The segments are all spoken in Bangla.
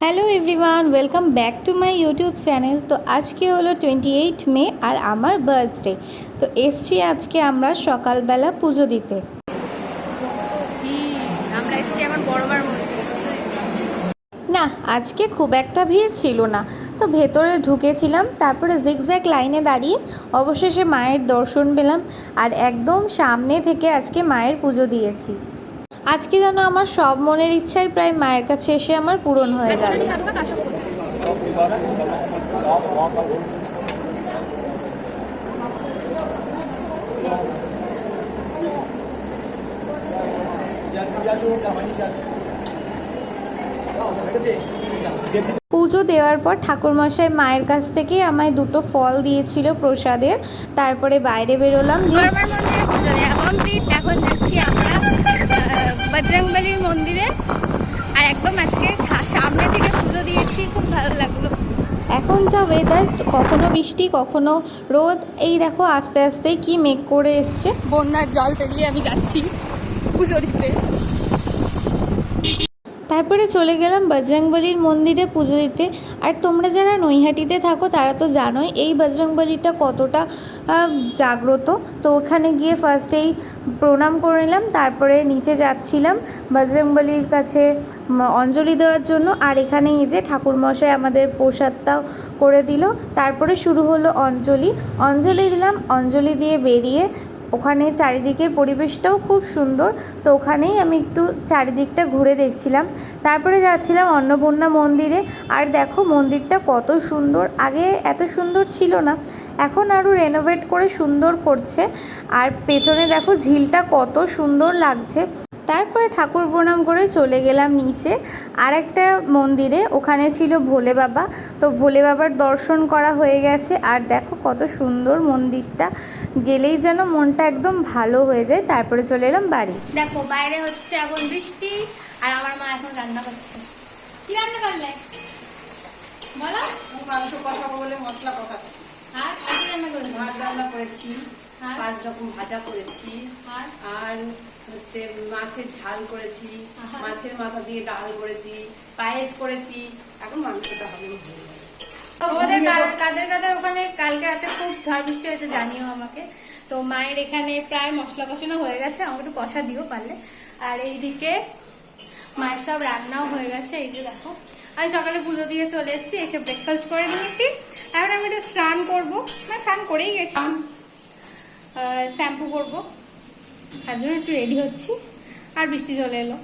Hello everyone, welcome back to my YouTube channel. তো আজকে হলো 28 মে আর আমার বার্থডে। তো এসছি আজকে আমরা সকালবেলা পুজো দিতে। আমরা এসেছি এখন বড়বার মন্দিরে পুজো দিতে। না, আজকে খুব একটা ভিড় ছিল না। তো ভেতরে ঢুকেছিলাম, তারপরে জিগজ্যাগ লাইনে দাঁড়িয়ে অবশেষে মায়ের দর্শন পেলাম। আর একদম সামনে থেকে আজকে মায়ের পুজো দিয়েছি। আজকে যেন আমার সব মনের ইচ্ছাই প্রায় মায়ের কাছে এসে আমার পূরণ হয়ে গেল। পুজো দেওয়ার পর ঠাকুরমশাই মায়ের কাছ থেকে আমায় দুটো ফল দিয়েছিল প্রসাদের। তারপরে বাইরে বেরোলাম। এখন যাচ্ছি আমরা বজরংবলীর মন্দিরে। আর একদম আজকে সামনে থেকে পুজো দিয়েছি, খুব ভালো লাগলো। এখন যা ওয়েদার, কখনো বৃষ্টি কখনো রোদ, এই দেখো আস্তে আস্তে কি মেঘ করে এসছে। বন্যার জল পেরিয়ে আমি যাচ্ছি পুজো দিতে। তারপরে চলে গেলাম বজরংবলীর মন্দিরে পুজো দিতে। আর তোমরা যারা নৈহাটিতে থাকো তারা তো জানোই এই বজরংবলীটা কতটা জাগ্রত। তো ওখানে গিয়ে ফার্স্টেই প্রণাম করে নিলাম, তারপরে নিচে যাচ্ছিলাম বজরংবলীর কাছে অঞ্জলি দেওয়ার জন্য। আর এখানে এই যে ঠাকুরমশাই আমাদের প্রসাদটাও করে দিল। তারপরে শুরু হলো অঞ্জলি দিলাম। অঞ্জলি দিয়ে বেরিয়ে ওখানে চারিদিকের পরিবেশটাও খুব সুন্দর। তো ওখানেই আমি একটু চারিদিকটা ঘুরে দেখছিলাম। তারপরে যাচ্ছিলাম অন্নপূর্ণা মন্দিরে। আর দেখো মন্দিরটা কত সুন্দর, আগে এত সুন্দর ছিল না, এখন আরও রেনোভেট করে সুন্দর করছে। আর পেছনে দেখো ঝিলটা কত সুন্দর লাগছে। তারপরে ঠাকুর প্রণাম করে চলে গেলাম নিচে আর একটা মন্দিরে, ওখানে ছিল ভোলে বাবা। তো ভোলে বাবার দর্শন করা হয়ে গেছে। আর দেখো কত সুন্দর মন্দিরটা, গেলেই যেন মনটা একদম ভালো হয়ে যায়। তারপরে চলে এলাম বাড়ি। দেখো বাইরে হচ্ছে এখন বৃষ্টি, আর আমার মা এখন রান্না করছে। কি রান্না করলে বলো? মাংস কষা বলে মশলা কষাচ্ছি। আর কি রান্না করলে? মাছ রান্না করেছি, 5 রকম ভাজা করেছি, আর হচ্ছে মাছের ঝাল করেছি, মাছের মাথা দিয়ে ডাল করেছি, পায়েস করেছি। এখন মাংসটা হবে। তোমাদের কাদের ওখানে কালকে রাতে খুব ঝড় বৃষ্টি হয়েছে জানিও আমাকে। তো মায়ের এখানে প্রায় মশলা কষানো হয়ে গেছে, আমাকে একটু কষা দিও পারলে। আর এইদিকে মায়ের সব রান্নাও হয়ে গেছে। এই যে দেখো আমি সকালে পুজো দিয়ে চলে এসেছি, এসে ব্রেকফাস্ট করে নিয়েছি। এখন আমি একটু স্নান করবো, মানে স্নান করেই গেছি, শ্যাম্পু করবো, তার জন্য একটু রেডি হচ্ছি। আর বৃষ্টি চলে এলো।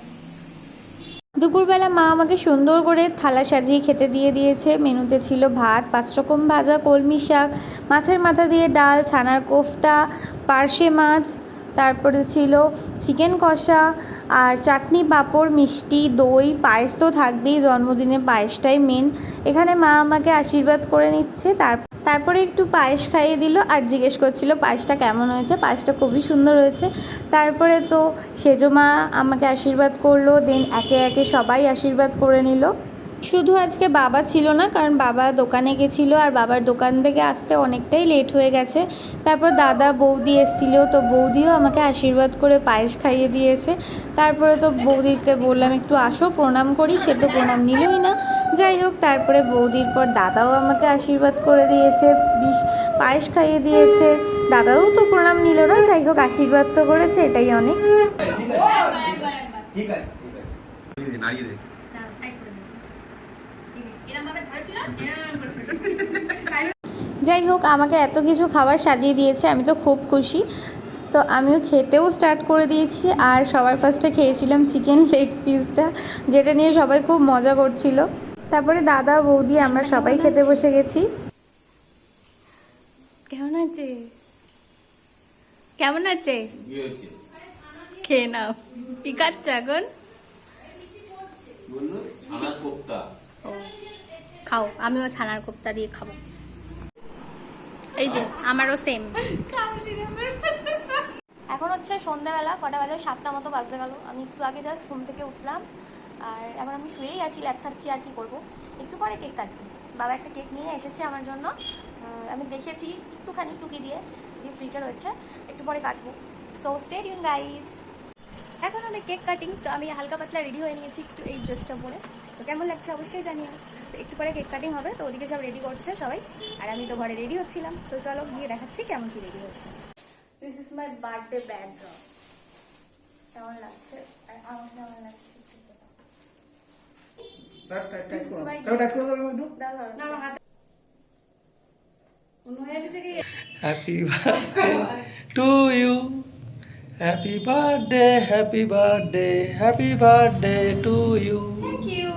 দুপুরবেলা মা আমাকে সুন্দর করে থালা সাজিয়ে খেতে দিয়ে দিয়েছে। মেনুতে ছিল ভাত, 5 রকম ভাজা, কলমি শাক, মাছের মাথা দিয়ে ডাল, ছানার কোফতা, পার্শে মাছ, তারপরে ছিল চিকেন কষা, আর চাটনি, পাঁপড়, মিষ্টি, দই, পায়েস তো থাকবেই, জন্মদিনে পায়েসটাই মেন। এখানে মা আমাকে আশীর্বাদ করে নিচ্ছে। তারপরে একটু পায়েস খাইয়ে দিল আর জিজ্ঞেস করছিল পায়েসটা কেমন হয়েছে। পায়েসটা খুবই সুন্দর হয়েছে। তারপরে তো সেজো মা আমাকে আশীর্বাদ করলো, দেন একে একে সবাই আশীর্বাদ করে নিল। শুধু আজকে বাবা ছিল না, কারণ বাবা দোকানে গেছিলো আর বাবার দোকান থেকে আসতে অনেকটাই লেট হয়ে গেছে। তারপর দাদা বৌদি এসেছিলো, তো বৌদিও আমাকে আশীর্বাদ করে পায়েস খাইয়ে দিয়েছে। তারপরে তো বৌদিকে বললাম একটু আসো প্রণাম করি, সে তো প্রণাম নিলই না। যাই হোক, তারপরে বৌদির পর দাদাও আমাকে আশীর্বাদ করে দিয়েছে, পায়েস খাইয়ে দিয়েছে। দাদাও তো প্রণাম নিল না, যাই হোক আশীর্বাদ তো করেছে, এটাই অনেক। ঠিক আছে, নাড়িয়ে দে। যাই হোক, আমাকে এত কিছু খাবার সাজিয়ে দিয়েছে, আমি তো খুব খুশি। তো আমিও খেতেও স্টার্ট করে দিয়েছি। আর সবার ফার্স্টে খেয়েছিলাম চিকেন লেগ পিসটা, যেটা নিয়ে সবাই খুব মজা করছিল। তারপরে দাদা বৌদি আমরা সবাই খেতে বসে গেছি। কেমন আছে? কেমন আছে? খেয়ে নাও। কি খাচ্ছ এখন? খাও, আমিও ছানার কোপ্তা দিয়ে খাবো। এই যে আমারও সেম। এখন হচ্ছে সন্ধ্যাবেলা, কটা বাজে 7টা মতো বাজতে গেল। আমি একটু আগে জাস্ট ঘুম থেকে উঠলাম, আর এখন আমি শুয়েই আছি, ল্যাপ খাচ্ছি। আর কি করবো, একটু পরে কেক কাটবো। বাবা একটা কেক নিয়ে এসেছে আমার জন্য, আমি দেখেছি একটুখানি টুকি দিয়ে ফ্রিজে রয়েছে, একটু পরে কাটবো। So stay tune guys. এখন আমি কেক কাটিং, তো আমি হালকা পাতলা রেডি হয়ে নিয়েছি একটু এই ড্রেসটা পরে। তো কেমন লাগছে অবশ্যই জানিও। তো একটু পরে কেক কাটিং হবে, তো ওদিকে সব রেডি করছে সবাই, আর আমি তো ঘরে রেডি হচ্ছিলাম। তো চলো গিয়ে দেখাচ্ছি কেমন কি রেডি হচ্ছে। This is my birthday backdrop. কেমন লাগছে আর আমার কেমন লাগছে happy birthday to you, happy birthday, happy birthday, happy birthday to you. Thank you.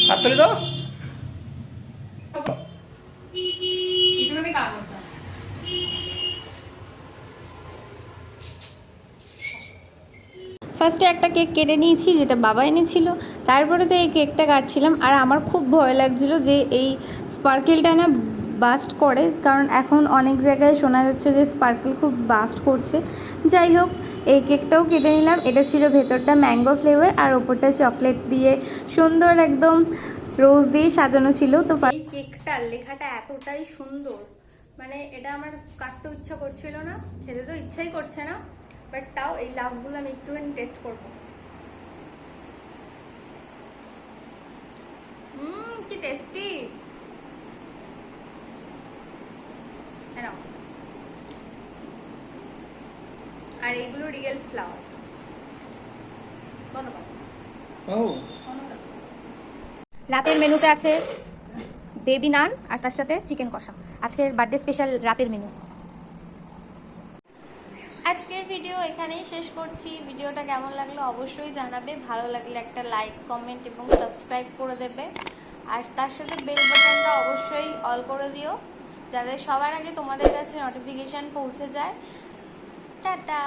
হাত তুলে দাও। এগুলোকে কাট করতে হবে। ফার্স্টে একটা কেক কেটে নিয়েছি, যেটা বাবা এনেছিল। তারপরে যে এই কেকটা কাটছিলাম, আর আমার খুব ভয় লাগছিল যে এই স্পার্কেলটা না বাস্ট করে, কারণ এখন অনেক জায়গায় শোনা যাচ্ছে যে স্পার্কেল খুব বাস্ট করছে। যাই হোক, এই কেকটাও কেটে নিলাম। এটা ছিল ভেতরটা ম্যাঙ্গো ফ্লেভার, আর ওপরটা চকলেট দিয়ে সুন্দর একদম রোজ দিয়ে সাজানো ছিল। তো এই কেকটার লেখাটা এতটাই সুন্দর, মানে এটা আমার কাটতে ইচ্ছা করছিল না, খেতে তো ইচ্ছাই করছে না, বাট তাও এই লাভগুলো আমি একটুখানি টেস্ট করবো। কি টেস্টি। আর এইগুলো রিয়েল ফ্লাওয়ার। বন্ধ কর। ও রাতের মেনুতে আছে বেবি নান, আর তার সাথে চিকেন কষা। আজকের বার্থডে স্পেশাল রাতের মেনু। আজকের ভিডিও এখানেই শেষ করছি। ভিডিওটা কেমন লাগলো অবশ্যই জানাবে। ভালো লাগলে একটা লাইক, কমেন্ট এবং সাবস্ক্রাইব করে দেবে, আর তার সাথে বেল বাটনটা অবশ্যই অল করে দিও, যাতে সবার আগে তোমাদের কাছে নোটিফিকেশান পৌঁছে যায়। টাটা।